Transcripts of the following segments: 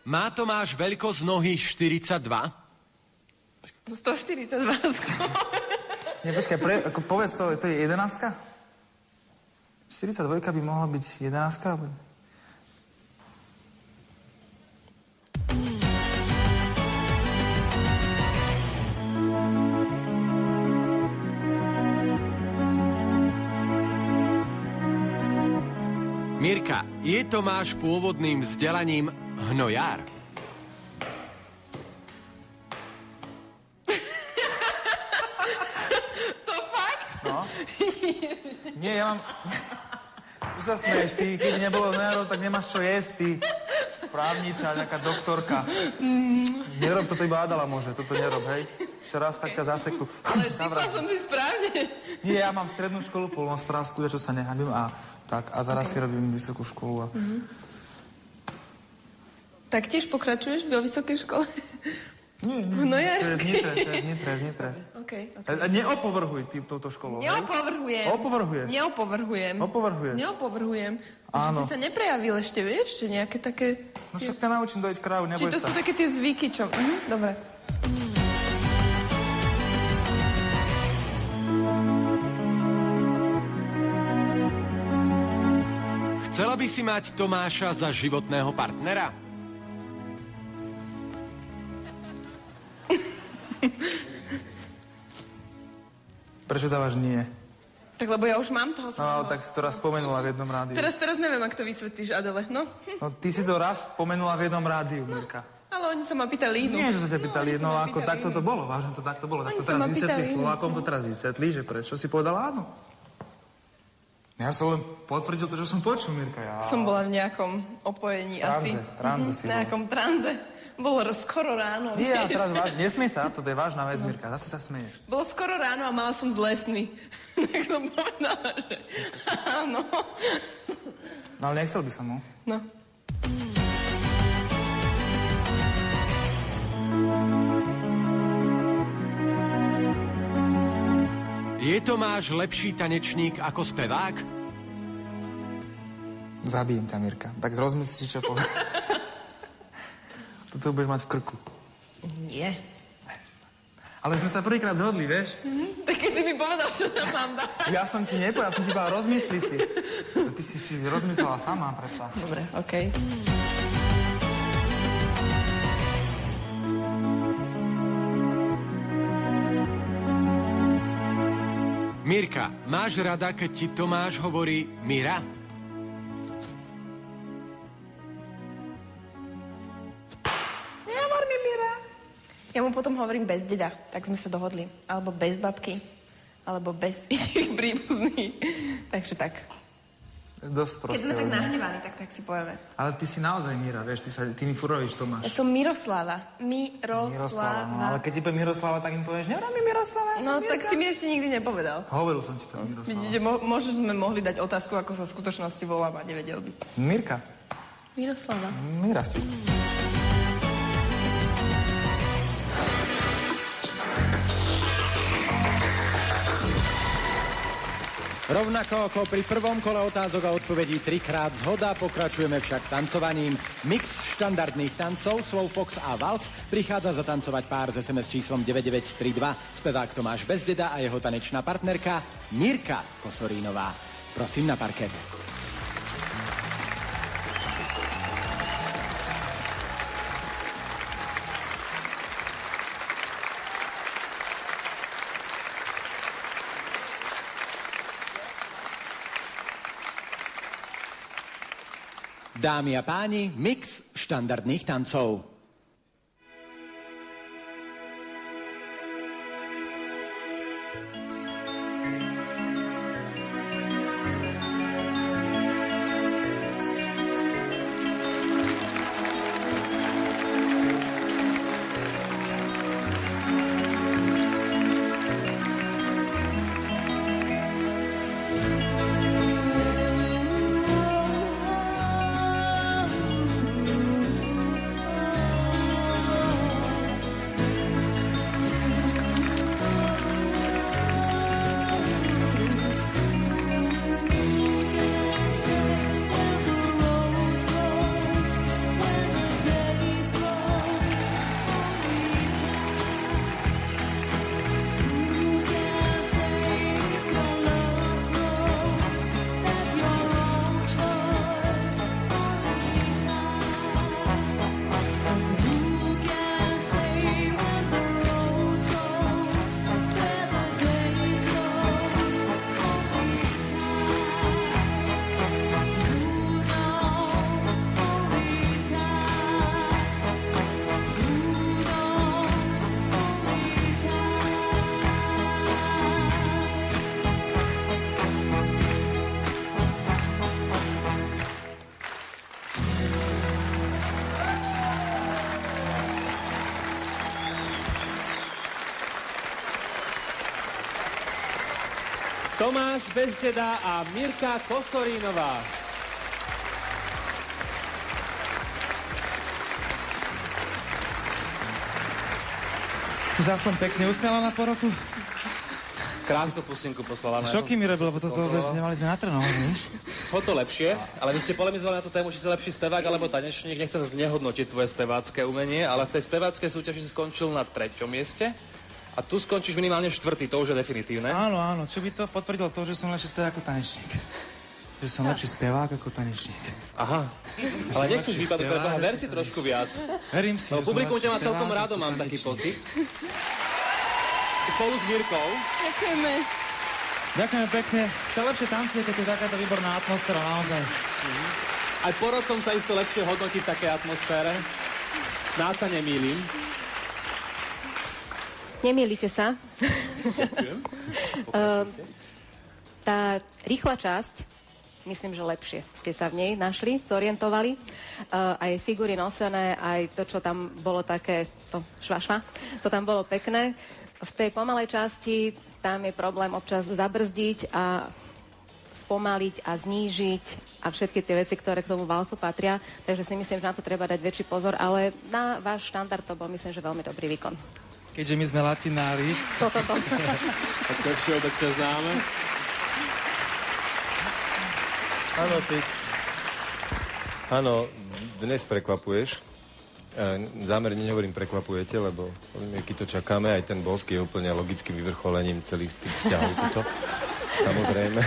Má Tomáš veľkosť nohy 42? 142. Nie, počkaj, povedz to je 11? 42 by mohla byť 11? Mirka, je Tomáš pôvodným vzdelaním hnojár? To fakt? No. Nie, ja mám... Tu sa smeješ, ty, keby nebolo hnojárov, tak nemáš čo jesť, ty. Právnica, nejaká doktorka. Nerob, toto iba Adela môže, toto nerob, hej. Ešte raz tak ťa zaseknú. Ale typla som si správne. Nie, ja mám strednú školu poľnohospodársku, čo sa nehabím a teraz si robím vysokú školu. Tak tiež pokračuješ vo vysokej škole? Nie, v Hnojárskej? To je v Nitre. Okay. A neopovrhuj ty touto školou. Neopovrhujem. Opovrhuješ. Neopovrhujem. Áno. Si sa neprejavil ešte, vieš? Že nejaké také... No však ťa naučím dojiť krávu, neboj sa. Či to sú také tie zvyky, čo... Dobre. Chcela by si mať Tomáša za životného partnera? Prečo dávaš nie? Tak lebo ja už mám toho svojho. No, tak si to raz spomenula v jednom rádiu. Teraz neviem, ak to vysvetlíš, Adele, no? No, ty si to raz spomenula v jednom rádiu, Mirka. Ale oni sa ma pýtali inú. Nie, že sa ťa pýtali, no ako takto to bolo, vážne to takto bolo. Tak to teraz vysvetlí Slovákom, to teraz vysvetlí, že prečo si povedala áno. Ja som len potvrdil to, čo som počul, Mirka. Ja... Som bola v nejakom opojení asi. Tranze si bola. V nejakom tranze. Bolo skoro ráno. Nie, a teraz nesmiej sa, toto je vážna vec, Mirka, zase sa smeješ. Bolo skoro ráno a mala som zlé sny. Tak som povedala, že áno. No ale nechcel by som, no. No. Je Tomáš lepší tanečník ako spevák? Zabijem ťa, Mirka. Tak rozmyslí si, čo povie. Toto budeš mať v krku. Nie. Ale sme sa prvýkrát zhodli, vieš? Tak keď si mi povedal, čo tam mám dať. Ja som ti nepovedal, ja som ti povedal, rozmysli si. Ty si rozmyslela sama, predsa. Dobre, okej. Mirka, máš rada, keď ti Tomáš hovorí Mira? Nehovor mi Mira. Ja mu potom hovorím bez deda, tak sme sa dohodli. Alebo bez babky, alebo bez iných príbuzných. Takže tak. Dosť proste. Keď sme tak nahnevaní, tak si povieme. Ale ty si naozaj Mira, vieš, ty mi furt rovíš Tomáš. Ja som Miroslava. Miroslava, no ale keď ti povie Miroslava, tak im povieš, nevrá mi Miroslava, ja som No tak Mirka. si mi ešte nikdy nepovedal. Hovoril som ti to, Miroslava. Vidíte, možno sme mohli dať otázku, ako sa v skutočnosti volám a nevedel by. Mirka. Miroslava. Mira si. Rovnako ako pri prvom kole otázok a odpovedí 3-krát zhoda, pokračujeme však tancovaním. Mix štandardných tancov, Slow Fox a Vals prichádza zatancovať pár z SMS číslom 9932. Spevák Tomáš Bezdeda a jeho tanečná partnerka Mirka Kosorínová. Prosím na parket. Dámy a páni, mix štandardných tancov. Tomáš Bezdeda a Mirka Kosorínová. Si sa aspoň pekne usmiala na porotu? Krásnu pustenku poslala. Šoky mi robil, lebo toto vôbec nemali sme natrénovať, vieš? O to lepšie, ale vy ste polemizovali na tú tému, či si lepší spevák alebo tanečník. Nechcem znehodnotiť tvoje spevácké umenie, ale v tej speváckej súťaži si skončil na 3. mieste a tu skončíš minimálne 4., to už je definitívne. Áno, áno, čo by to potvrdilo to, že som lepší spevák ako tanečník. Že som lepší spevák ako tanečník. Aha, ale nechceš výpadu pre Boha, ver si trošku viac. Verím si, no, publikum ťa má celkom rádo, mám taký pocit. Spolu s Mirkou. Ďakujeme. Ďakujeme pekne. Sa lepšie tancuje, keď je takáto výborná atmosféra, naozaj. Aj porodcom sa isto lepšie hodnotí v takej atmosfére. Snáď sa nemýlim. Nemýlite sa. Ďakujem. Tá rýchla časť, myslím, že lepšie ste sa v nej našli, zorientovali. Aj figúry nosené, aj to, čo tam bolo také, to švašva, to tam bolo pekné. V tej pomalej časti tam je problém občas zabrzdiť a spomaliť a znížiť a všetky tie veci, ktoré k tomu valsu patria. Takže si myslím, že na to treba dať väčší pozor, ale na váš štandard to bol, myslím, že veľmi dobrý výkon. Keďže my sme latinári. Toto. Tak to je všeobecne známe. Áno, ty. Áno, dnes prekvapuješ. Zámerne nehovorím prekvapujete, lebo keď to čakáme, aj ten bosk je úplne logickým vyvrcholením celých tých vzťahov tuto. Samozrejme.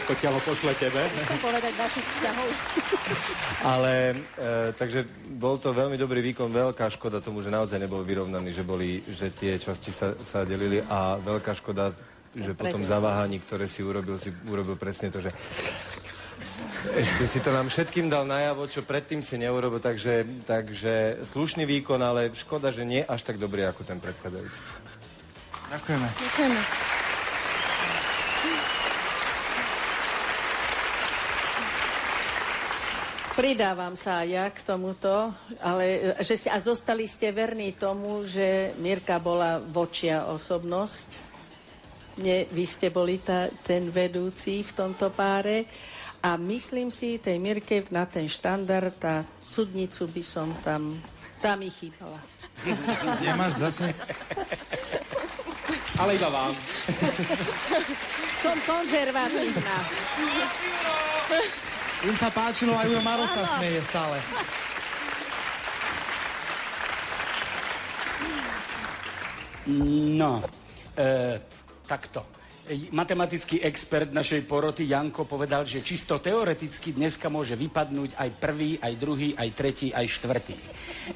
Pokiaľ ho pošle tebe. Chcem povedať vašich vzťahov. Ale, takže bol to veľmi dobrý výkon, veľká škoda tomu, že naozaj nebol vyrovnaný, že tie časti sa delili a veľká škoda, že po tom zaváhaní, ktoré si urobil presne to, že ešte si to nám všetkým dal najavo, čo predtým si neurobil, takže slušný výkon, ale škoda, že nie až tak dobrý ako ten predchádzajúci. Ďakujeme. Ďakujeme. Pridávam sa ja k tomuto, ale a zostali ste verní tomu, že Mirka bola vočia osobnosť. Vy ste boli ten vedúci v tomto páre. A myslím si, tej Mirke na ten štandard, tá sudnicu by som tam mi chýbala. Nemáš zase? Ale iba vám. Som konzervatívna. Im sa páčilo, aj Ujo Maro sa smeje stále. No, takto. Matematický expert našej poroty Janko povedal, že čisto teoreticky dneska môže vypadnúť aj prvý, aj druhý, aj tretí, aj štvrtý.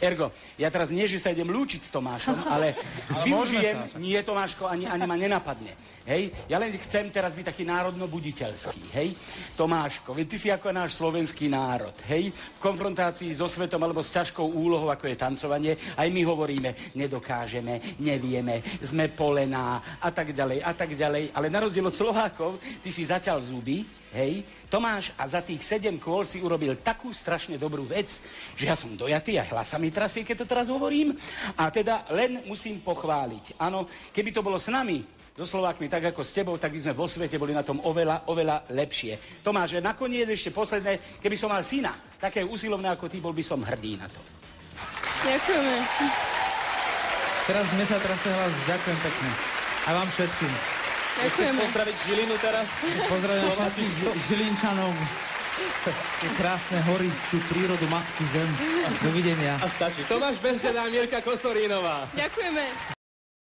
Ergo, ja teraz nie, že sa idem lúčiť s Tomášom, ale využijem, nie Tomáško, ani ma nenapadne. Hej, ja len chcem teraz byť taký národno-buditeľský, hej. Tomáško, veď ty si ako náš slovenský národ, hej. V konfrontácii so svetom alebo s ťažkou úlohou, ako je tancovanie, aj my hovoríme, nedokážeme, nevieme, sme polená a tak ďalej, ale na rozdiel od Slovákov, ty si zaťal zuby, hej, Tomáš, a za tých 7 kôl si urobil takú strašne dobrú vec, že ja som dojatý a hlasa mi trasie, keď to teraz hovorím. A teda len musím pochváliť. Áno, keby to bolo s nami, so Slovákmi, tak ako s tebou, tak by sme vo svete boli na tom oveľa, oveľa lepšie. Tomáš, nakoniec ešte posledné, keby som mal syna, také usilovné ako ty, bol by som hrdý na to. Ďakujeme. Teraz sme sa hlas, ďakujem pekne. A vám všetkým. Ďakujeme. Pozdraviť Žilinu teraz. Pozdravujem všetkých Žilinčanov. Tie krásne hory, tú prírodu, matku zem. Dovidenia. A stačí. Tomáš Bezdeda a Mirka Kosorínová. Ďakujeme.